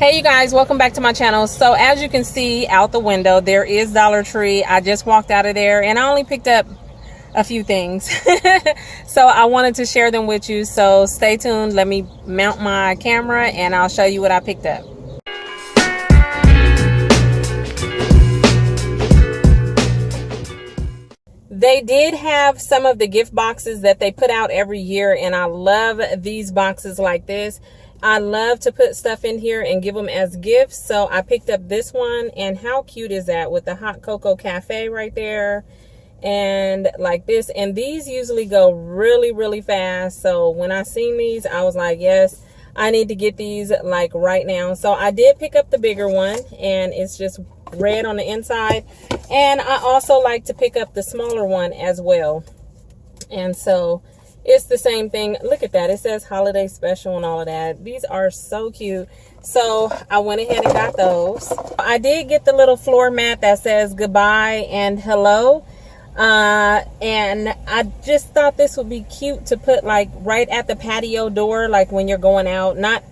Hey you guys, welcome back to my channel. So as you can see out the window, there is Dollar Tree. I just walked out of there and I only picked up a few things. So I wanted to share them with you. So stay tuned. Let me mount my camera and I'll show you what I picked up. They did have some of the gift boxes that they put out every year, and I love these boxes like this. I love to put stuff in here and give them as gifts. So I picked up this one, and how cute is that with the hot cocoa cafe right there and like this. And these usually go really fast. So when I seen these, I was like, yes, I need to get these like right now. So I did pick up the bigger one, and it's just red on the inside. And I also like to pick up the smaller one as well. And so it's the same thing. Look at that. It says holiday special and all of that. These are so cute. So I went ahead and got those. I did get the little floor mat that says goodbye and hello. And I just thought this would be cute to put like right at the patio door, like when you're going out, not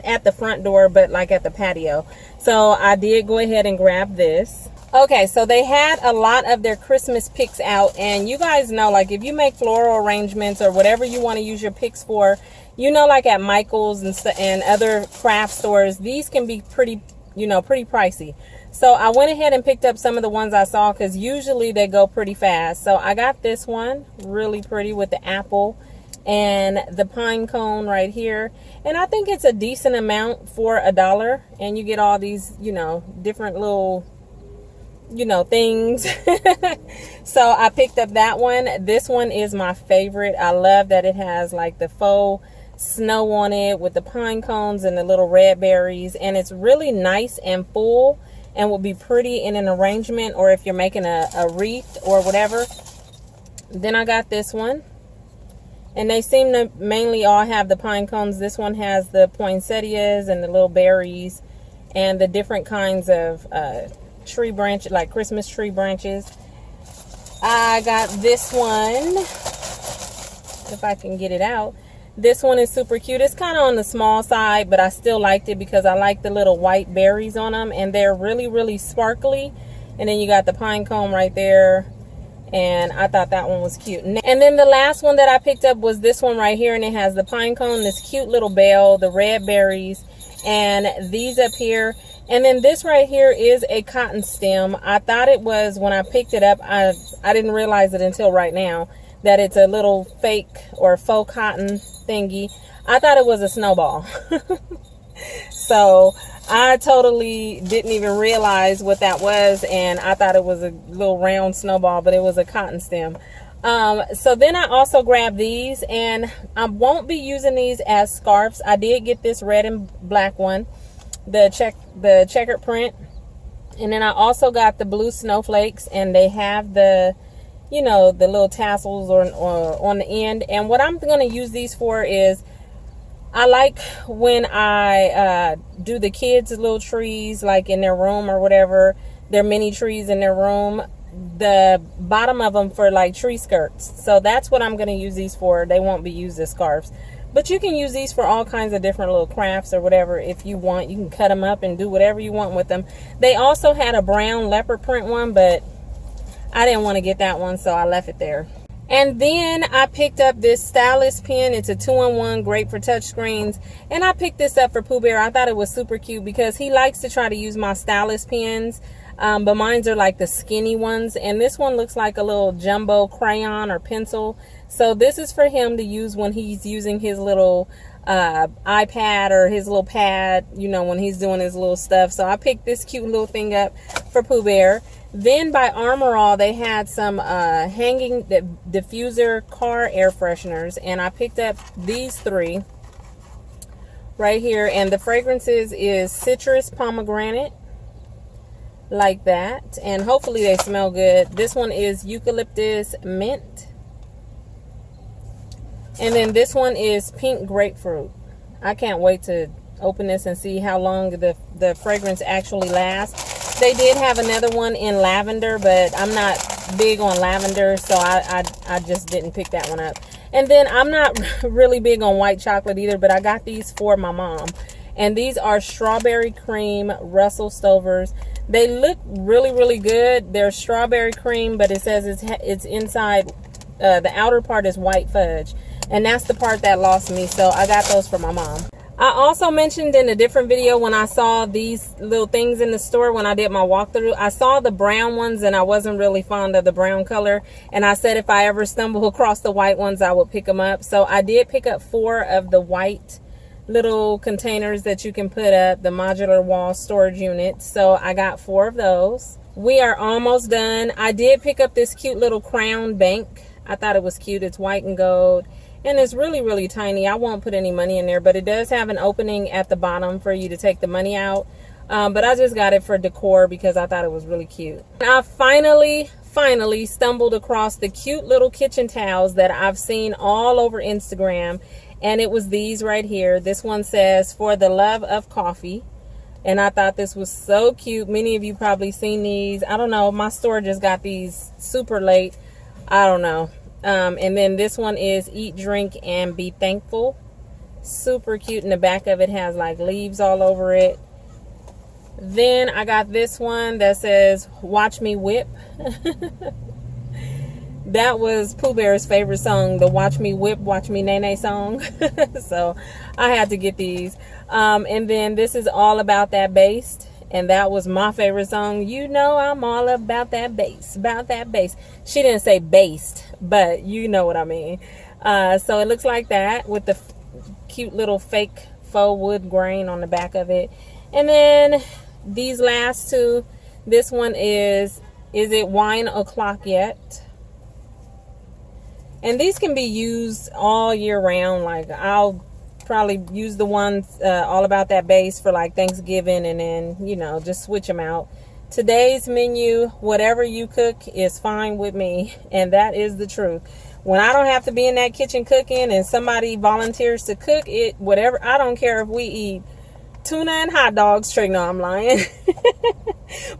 at the front door, but like at the patio. So I did go ahead and grab this. Okay, so they had a lot of their Christmas picks out, and you guys know, like if you make floral arrangements or whatever you want to use your picks for, you know, like at Michael's and other craft stores, these can be pretty, pretty pricey. So I went ahead and picked up some of the ones I saw because usually they go pretty fast. So I got this one, really pretty, with the apple and the pine cone right here. And I think it's a decent amount for $1. And you get all these, different little, things. So I picked up that one. This one is my favorite. I love that it has like the faux snow on it with the pine cones and the little red berries. And it's really nice and full and will be pretty in an arrangement, or if you're making a wreath or whatever. Then I got this one. And they seem to mainly all have the pine cones. This one has the poinsettias and the little berries and the different kinds of tree branch, like Christmas tree branches. I got this one, if I can get it out. This one is super cute. It's kind of on the small side, but I still liked it because I like the little white berries on them, and they're really sparkly. And then you got the pine cone right there, and I thought that one was cute. And then the last one that I picked up was this one right here, and it has the pine cone, this cute little bell, the red berries, and these up here. And then this right here is a cotton stem. I thought it was, when I picked it up, I didn't realize it until right now, that it's a little fake or faux cotton thingy. I thought it was a snowball. So I totally didn't even realize what that was, and I thought it was a little round snowball, but it was a cotton stem. So then I also grabbed these, and I won't be using these as scarves. I did get this red and black one, the checkered print, and then I also got the blue snowflakes, and they have the the little tassels or on the end. And what I'm going to use these for is, I like when I do the kids' little trees, like in their room or whatever, their mini trees in their room, the bottom of them for like tree skirts. So that's what I'm going to use these for. They won't be used as scarves. But you can use these for all kinds of different little crafts or whatever if you want. You can cut them up and do whatever you want with them. They also had a brown leopard print one, but I didn't want to get that one, so I left it there. And then I picked up this stylus pen. It's a 2-in-1, great for touch screens. And I picked this up for Pooh Bear. I thought it was super cute because he likes to try to use my stylus pens. But mine's are like the skinny ones. And this one looks like a little jumbo crayon or pencil. So this is for him to use when he's using his little iPad or his little pad, when he's doing his little stuff. So I picked this cute little thing up for Pooh Bear. Then by Armor All, they had some hanging diffuser car air fresheners, and I picked up these 3 right here. And the fragrances is citrus pomegranate, like that, and hopefully they smell good. This one is eucalyptus mint, and then this one is pink grapefruit. I can't wait to open this and see how long the fragrance actually lasts. They did have another one in lavender, but I'm not big on lavender, so I just didn't pick that one up. And then I'm not really big on white chocolate either, but I got these for my mom. And these are strawberry cream Russell Stovers. They look really, really good. They're strawberry cream, but it says it's inside, the outer part is white fudge. And that's the part that lost me, so I got those for my mom. I also mentioned in a different video when I saw these little things in the store when I did my walkthrough, I saw the brown ones and I wasn't really fond of the brown color. And I said if I ever stumble across the white ones, I would pick them up. So I did pick up 4 of the white little containers that you can put up, the modular wall storage unit. So I got 4 of those. We are almost done. I did pick up this cute little crown bank. I thought it was cute. It's white and gold. And it's really, really tiny. I won't put any money in there, but it does have an opening at the bottom for you to take the money out. But I just got it for decor because I thought it was really cute. I finally stumbled across the cute little kitchen towels that I've seen all over Instagram. And it was these right here. This one says, "For the love of coffee." And I thought this was so cute. Many of you probably seen these. I don't know. My store just got these super late. I don't know. And then this one is "Eat, Drink, and Be Thankful." Super cute. In the back of it has like leaves all over it. Then I got this one that says "Watch Me Whip." That was Pooh Bear's favorite song, the "Watch Me Whip, Watch Me Nay Nay" song. So I had to get these. And then this is "All About That Bass." And that was my favorite song. You know I'm all about that bass, about that bass. She didn't say based, but you know what I mean. So it looks like that with the cute little fake faux wood grain on the back of it. And then these last 2, this one is it wine o'clock yet? And these can be used all year round. Like I'll probably use the ones all about that base for like Thanksgiving, and then, you know, just switch them out. Today's menu, whatever you cook is fine with me, and that is the truth. When I don't have to be in that kitchen cooking and somebody volunteers to cook it, whatever, I don't care if we eat tuna and hot dogs. No, I'm lying.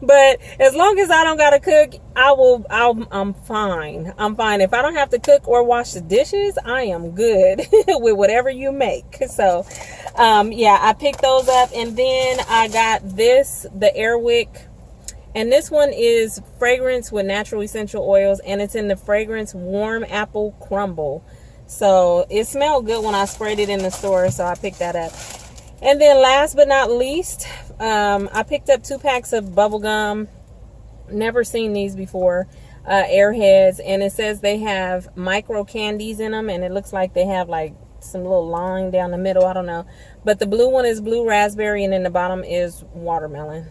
But as long as I don't gotta cook, I'm fine. I'm fine. If I don't have to cook or wash the dishes, I am good with whatever you make. So yeah, I picked those up. And then I got this, the Airwick, and this one is fragrance with natural essential oils, and it's in the fragrance Warm Apple Crumble. So it smelled good when I sprayed it in the store, so I picked that up. And then last but not least, I picked up 2 packs of bubble gum. Never seen these before. Airheads, and it says they have micro candies in them, and it looks like they have like some little line down the middle. I don't know, but the blue one is blue raspberry, and then the bottom is watermelon.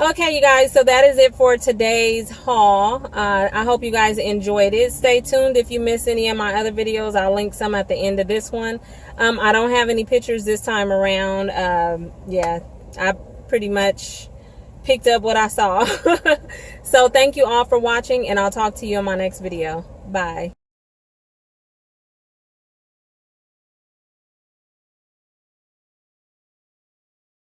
Okay, you guys, so that is it for today's haul. I hope you guys enjoyed it. Stay tuned if you miss any of my other videos. I'll link some at the end of this one. I don't have any pictures this time around. Yeah, I pretty much picked up what I saw. So thank you all for watching, and I'll talk to you in my next video. Bye.